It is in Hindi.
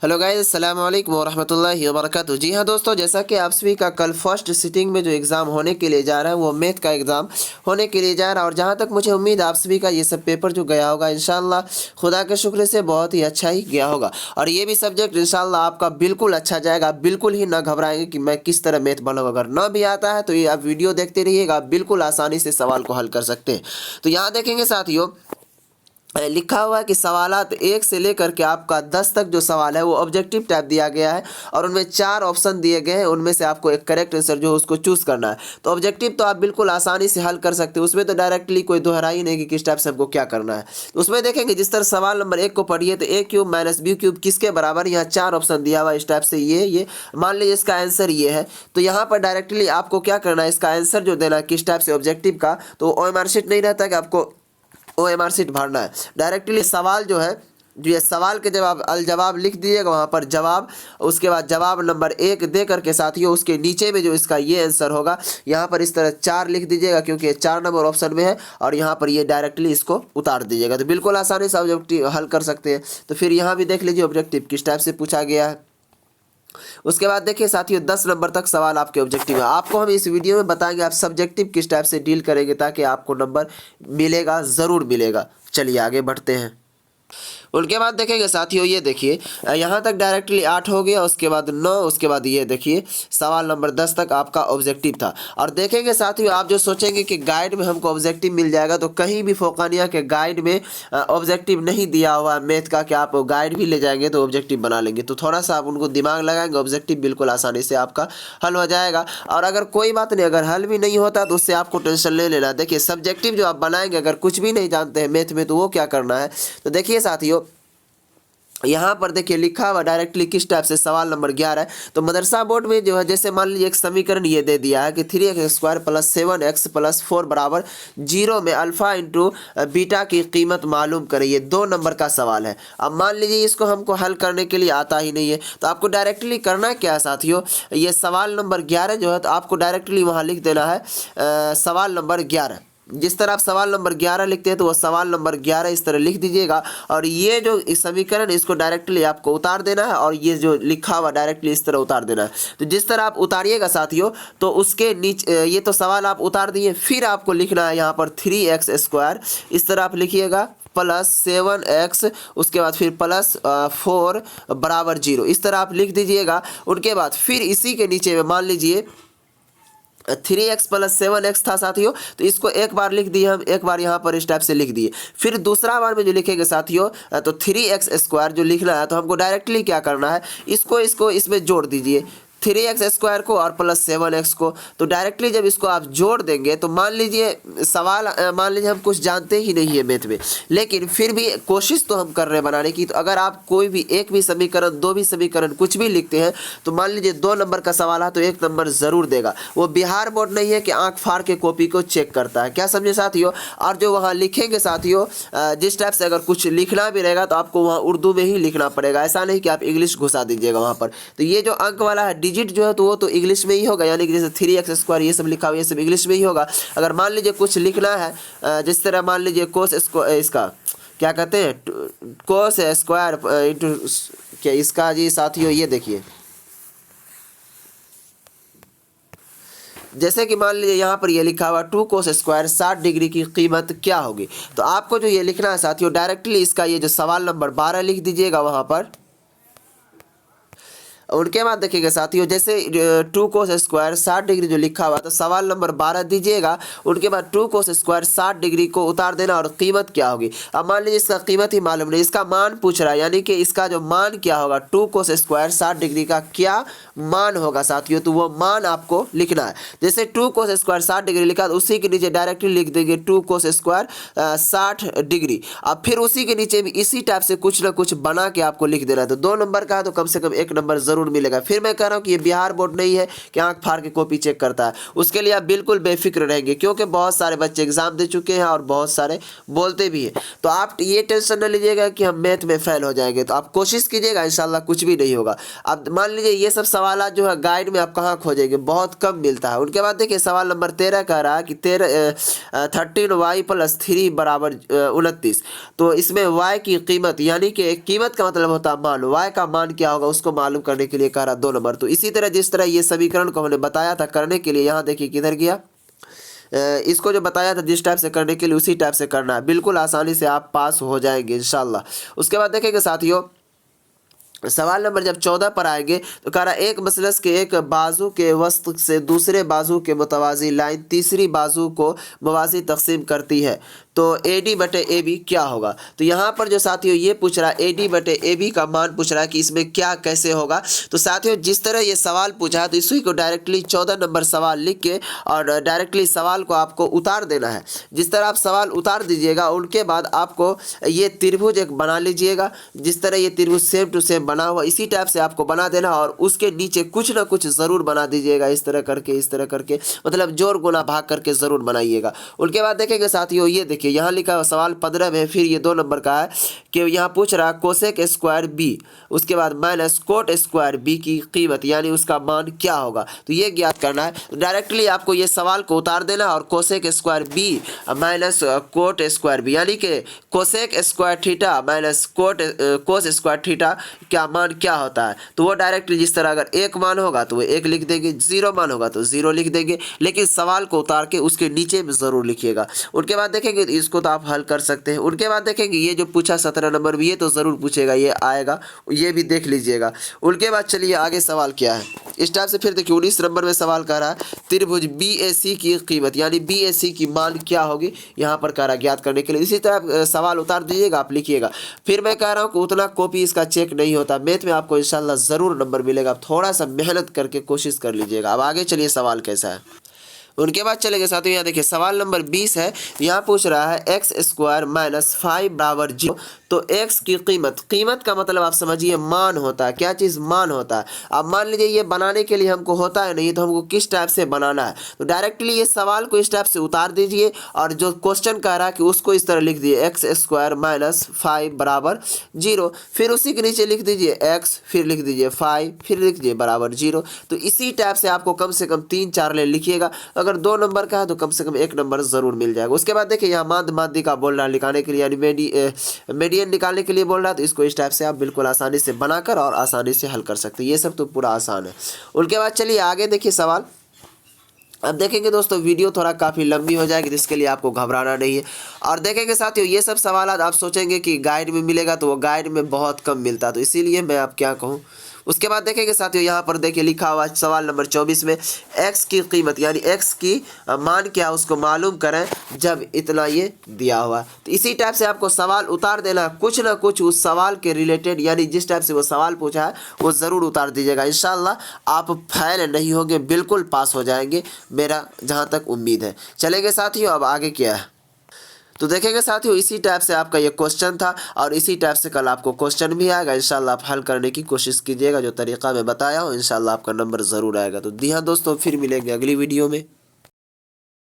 हेलो गाइस, अस्सलाम वालेकुम वरहमतुल्लाहि वबरकातुहू। जी हाँ दोस्तों, जैसा कि आप सभी का कल फर्स्ट सिटिंग में जो एग्ज़ाम होने के लिए जा रहा है वो मैथ का एग्ज़ाम होने के लिए जा रहा है। और जहाँ तक मुझे उम्मीद आप सभी का ये सब पेपर जो गया होगा इंशाल्लाह खुदा के शुक्र से बहुत ही अच्छा ही गया होगा। और ये भी सब्जेक्ट इंशाल्लाह आपका बिल्कुल अच्छा जाएगा। आप बिल्कुल ही ना घबराएंगे कि मैं किस तरह मैथ बनाऊँ। अगर ना भी आता है तो ये आप वीडियो देखते रहिएगा, आप बिल्कुल आसानी से सवाल को हल कर सकते हैं। तो यहाँ देखेंगे साथियों, लिखा हुआ है कि सवालात 1 से लेकर के आपका 10 तक जो सवाल है वो ऑब्जेक्टिव टाइप दिया गया है और उनमें 4 ऑप्शन दिए गए हैं। उनमें से आपको एक करेक्ट आंसर जो है उसको चूज़ करना है। तो ऑब्जेक्टिव तो आप बिल्कुल आसानी से हल कर सकते हो, उसमें तो डायरेक्टली कोई दोहरा ही नहीं कि किस टाइप से हमको क्या करना है। तो उसमें देखेंगे जिस तरह सवाल नंबर 1 को पढ़िए तो a cube minus b cube किसके बराबर, यहाँ 4 ऑप्शन दिया हुआ है इस टाइप से। ये मान लीजिए इसका आंसर ये है, तो यहाँ पर डायरेक्टली आपको क्या करना है, इसका आंसर जो देना है किस टाइप से ऑब्जेक्टिव का, तो OMR शीट नहीं रहता कि आपको OMR शीट भरना है। डायरेक्टली सवाल जो है, जो ये सवाल के जवाब अल जवाब लिख दीजिएगा वहाँ पर जवाब, उसके बाद जवाब नंबर 1 दे करके साथियों उसके नीचे में जो इसका ये आंसर होगा यहाँ पर इस तरह 4 लिख दीजिएगा क्योंकि ये 4 नंबर ऑप्शन में है। और यहाँ पर ये डायरेक्टली इसको उतार दीजिएगा तो बिल्कुल आसानी से ऑब्जेक्टिव हल कर सकते हैं। तो फिर यहाँ भी देख लीजिए ऑब्जेक्टिव किस टाइप से पूछा गया है। उसके बाद देखिए साथियों 10 नंबर तक सवाल आपके ऑब्जेक्टिव है। आपको हम इस वीडियो में बताएंगे आप सब्जेक्टिव किस टाइप से डील करेंगे ताकि आपको नंबर मिलेगा, ज़रूर मिलेगा। चलिए आगे बढ़ते हैं। उनके बाद देखेंगे साथियों, ये देखिए यहाँ तक डायरेक्टली 8 हो गया, उसके बाद 9, उसके बाद ये देखिए सवाल नंबर 10 तक आपका ऑब्जेक्टिव था। और देखेंगे साथियों, आप जो सोचेंगे कि गाइड में हमको ऑब्जेक्टिव मिल जाएगा, तो कहीं भी फोकानिया के गाइड में ऑब्जेक्टिव नहीं दिया हुआ है मैथ का कि आप गाइड भी ले जाएंगे तो ऑब्जेक्टिव बना लेंगे। तो थोड़ा सा आप उनको दिमाग लगाएंगे, ऑब्जेक्टिव बिल्कुल आसानी से आपका हल हो जाएगा। और अगर कोई बात नहीं, अगर हल भी नहीं होता तो उससे आपको टेंशन ले लेना। देखिए सब्जेक्टिव जो आप बनाएंगे, अगर कुछ भी नहीं जानते हैं मैथ में तो वो क्या करना है, तो देखिए साथियों यहाँ पर देखिए लिखा हुआ डायरेक्टली किस टाइप से सवाल नंबर 11 है। तो मदरसा बोर्ड में जो है, जैसे मान लीजिए एक समीकरण ये दे दिया है कि 3x² + 7x + 4 बराबर 0 में अल्फा इंटू बीटा की कीमत मालूम करें। ये 2 नंबर का सवाल है। अब मान लीजिए इसको हमको हल करने के लिए आता ही नहीं है, तो आपको डायरेक्टली करना क्या है साथियों, ये सवाल नंबर 11 जो है तो आपको डायरेक्टली वहाँ लिख देना है सवाल नंबर 11। जिस तरह आप सवाल नंबर 11 लिखते हैं तो वो सवाल नंबर 11 इस तरह लिख दीजिएगा। और ये जो समीकरण इसको डायरेक्टली आपको उतार देना है और ये जो लिखा हुआ डायरेक्टली इस तरह उतार देना है। तो जिस तरह आप उतारिएगा साथियों, तो उसके नीचे ये तो सवाल आप उतार दिए, फिर आपको लिखना है यहाँ पर 3x² इस तरह आप लिखिएगा प्लस 7x, उसके बाद फिर प्लस 4 बराबर 0 इस तरह आप लिख दीजिएगा। उनके बाद फिर इसी के नीचे में मान लीजिए 3x + 7x था साथियों, तो इसको एक बार लिख दिए हम, एक बार यहाँ पर इस टाइप से लिख दिए। फिर दूसरा बार में जो लिखेंगे साथियों, तो 3x² जो लिखना है तो हमको डायरेक्टली क्या करना है, इसको इसमें जोड़ दीजिए 3x² को और प्लस 7x को। तो डायरेक्टली जब इसको आप जोड़ देंगे तो मान लीजिए सवाल, मान लीजिए हम कुछ जानते ही नहीं है मैथ में, लेकिन फिर भी कोशिश तो हम कर रहे हैं बनाने की। तो अगर आप कोई भी एक भी समीकरण, 2 भी समीकरण कुछ भी लिखते हैं तो मान लीजिए 2 नंबर का सवाल है तो 1 नंबर ज़रूर देगा। वो बिहार बोर्ड नहीं है कि आँख फाड़ के कॉपी को चेक करता है, क्या समझे साथियों। और जो वहाँ लिखेंगे साथियों, जिस टाइप से अगर कुछ लिखना भी रहेगा तो आपको वहाँ उर्दू में ही लिखना पड़ेगा, ऐसा नहीं कि आप इंग्लिश घुसा दीजिएगा वहाँ पर। तो ये जो अंक वाला है डिजिट जो है तो वो तो इंग्लिश में ही होगा, यानी कि जैसे 3x² ये सब लिखा हुआ ये सब इंग्लिश में ही होगा। अगर मान लीजिए कुछ लिखना है, जिस तरह मान लीजिए कोस इसका क्या कहते हैं कोस स्क्वायर इंटू क्या इसका, जी साथियों ये देखिए जैसे कि मान लीजिए यहाँ पर ये लिखा हुआ 2 cos स्क्वायर 60 डिग्री की कीमत क्या होगी। तो आपको जो ये लिखना है साथियों, डायरेक्टली इसका ये जो सवाल नंबर 12 लिख दीजिएगा वहाँ पर। उनके बाद देखिएगा साथियों, जैसे 2 cos स्क्वायर 60 डिग्री जो लिखा हुआ तो सवाल नंबर 12 दीजिएगा। उनके बाद 2 cos स्क्वायर 60 डिग्री को उतार देना और कीमत क्या होगी। अब मान लीजिए इसका कीमत ही मालूम नहीं, इसका मान पूछ रहा है, यानी कि इसका जो मान क्या होगा 2 cos स्क्वायर 60 डिग्री का क्या मान होगा साथियों, तो वो मान आपको लिखना है। जैसे 2 cos स्क्वायर 60 डिग्री लिखा तो उसी के नीचे डायरेक्टली लिख देंगे 2 cos स्क्वायर 60 डिग्री। अब फिर उसी के नीचे भी इसी टाइप से कुछ ना कुछ बना के आपको लिख देना है। तो 2 नंबर का है तो कम से कम 1 नंबर जरूर ज़रूर मिलेगा। फिर मैं कह रहा हूँ कि ये बिहार बोर्ड नहीं है कि आँख फाड़ के कॉपी चेक करता है, उसके लिए आप बिल्कुल बेफिक्र रहेंगे, क्योंकि बहुत सारे बच्चे एग्ज़ाम दे चुके हैं और बहुत सारे बोलते भी हैं। तो आप ये टेंशन न लीजिएगा कि हम मैथ में फेल हो जाएंगे, तो आप कोशिश कीजिएगा, इंशाल्लाह कुछ भी नहीं होगा। अब मान लीजिए ये सब सवाल जो है गाइड में आप कहाँ खोजेंगे, बहुत कम मिलता है। उनके बाद देखिए सवाल नंबर 13 कह रहा है कि 13y + 3 = 29। तो इसमें y की कीमत, यानी कि कीमत का मतलब होता है मान, y का मान क्या होगा उसको मालूम करने के लिए कह रहा 2 नंबर। तो इसी तरह जिस तरह ये समीकरण को हमने बताया था करने के लिए, यहाँ देखिए किधर गया, इसको जो बताया था जिस टाइप से करने के लिए उसी टाइप से करना है, बिल्कुल आसानी से आप पास हो जाएंगे इंशाल्लाह। उसके बाद देखेंगे साथियों, सवाल नंबर जब 14 पर आएंगे तो कह रहा एक मसलस के एक बाजू के वस्त से दूसरे बाजू के मुतवाजी लाइन तीसरी बाजू को मवाजी तकसीम करती है, तो AD/AB क्या होगा। तो यहाँ पर जो साथियों ये पूछ रहा है AD/AB का मान पूछ रहा है कि इसमें क्या कैसे होगा। तो साथियों जिस तरह ये सवाल पूछा है तो इसी को डायरेक्टली 14 नंबर सवाल लिख के और डायरेक्टली सवाल को आपको उतार देना है। जिस तरह आप सवाल उतार दीजिएगा उनके बाद आपको ये त्रिभुज एक बना लीजिएगा, जिस तरह ये त्रिभुज सेम टू सेम बना हुआ इसी टाइप से आपको बना देना, और उसके नीचे कुछ ना कुछ ज़रूर बना दीजिएगा, इस तरह करके मतलब जोड़ गुना भाग करके ज़रूर बनाइएगा। उनके बाद देखेंगे साथियों, ये देखिए यहाँ लिखा हुआ सवाल 15 में फिर ये 2 नंबर का है कि यहाँ पूछ रहा कोसेक स्क्वायर बी, उसके बाद माइनस कोट स्क्वायर बी की कीमत यानी उसका मान क्या होगा। तो ये ज्ञात करना है। तो डायरेक्टली आपको ये सवाल को उतार देना और cosec square b minus cot square b, यानी कि cosec square theta minus cos square theta क्या मान क्या होता है। तो वो डायरेक्टली जिस तरह अगर 1 मान होगा तो वो 1 लिख देंगे, 0 मान होगा तो 0 लिख देंगे, लेकिन सवाल को उतार के उसके नीचे में ज़रूर लिखिएगा। उनके बाद देखेंगे इसको तो आप हल कर सकते हैं। उनके बाद देखेंगे ये जो पूछा 17 नंबर भी, ये तो ज़रूर पूछेगा, ये आएगा, ये भी देख लीजिएगा। उनके बाद चलिए आगे सवाल क्या है इस टाइप से। फिर देखिए 19 नंबर में सवाल कह रहा है त्रिभुज BAC की कीमत यानी BAC की मान क्या होगी, यहाँ पर कह रहा ज्ञात करने के लिए। इसी तरह सवाल उतार दीजिएगा, आप लिखिएगा। फिर मैं कह रहा हूँ कि उतना कॉपी इसका चेक नहीं होता, मैथ में आपको इंशाल्लाह ज़रूर नंबर मिलेगा, थोड़ा सा मेहनत करके कोशिश कर लीजिएगा। अब आगे चलिए सवाल कैसा है। उनके बाद चलेंगे साथियों, यहाँ देखिए सवाल नंबर 20 है। यहाँ पूछ रहा है x² - 5 = 0। तो x की कीमत का मतलब आप समझिए मान होता है, क्या चीज़ मान होता है। अब मान लीजिए ये बनाने के लिए हमको होता है नहीं, तो हमको किस टाइप से बनाना है। तो डायरेक्टली ये सवाल को इस टाइप से उतार दीजिए और जो क्वेश्चन कह रहा है कि उसको इस तरह लिख दिए x² - 5 = 0। फिर उसी के नीचे लिख दीजिए x, फिर लिख दीजिए 5, फिर लिख दीजिए बराबर 0। तो इसी टाइप से आपको कम से कम 3-4 ले लिखिएगा। अगर 2 नंबर का है तो कम से कम 1 नंबर ज़रूर मिल जाएगा। उसके बाद देखिए यहाँ माध्य का बोल रहा है निकालने के लिए, यानी मीडियन निकालने के लिए बोल रहा है। तो इसको इस टाइप से आप बिल्कुल आसानी से बनाकर और आसानी से हल कर सकते हैं। ये सब तो पूरा आसान है। उनके बाद चलिए आगे देखिए सवाल। अब देखेंगे दोस्तों वीडियो थोड़ा काफ़ी लंबी हो जाएगी, जिसके लिए आपको घबराना नहीं है। और देखेंगे साथियों ये सब सवाल आप सोचेंगे कि गाइड में मिलेगा, तो वो गाइड में बहुत कम मिलता है, तो इसीलिए मैं आप क्या कहूँ। उसके बाद देखेंगे साथियों यहाँ पर देखिए लिखा हुआ सवाल नंबर 24 में x की कीमत यानी x की मान क्या उसको मालूम करें जब इतना ये दिया हुआ। तो इसी टाइप से आपको सवाल उतार देना, कुछ ना कुछ उस सवाल के रिलेटेड, यानी जिस टाइप से वो सवाल पूछा है वो ज़रूर उतार दीजिएगा। इंशाल्लाह आप फेल नहीं होंगे, बिल्कुल पास हो जाएंगे, मेरा जहाँ तक उम्मीद है। चलेंगे साथियों अब आगे क्या है तो देखेंगे साथियों। इसी टाइप से आपका ये क्वेश्चन था और इसी टाइप से कल आपको क्वेश्चन भी आएगा। इंशाल्लाह आप हल करने की कोशिश कीजिएगा, जो तरीका मैं बताया हूँ इंशाल्लाह आपका नंबर ज़रूर आएगा। तो जी हाँ दोस्तों, फिर मिलेंगे अगली वीडियो में।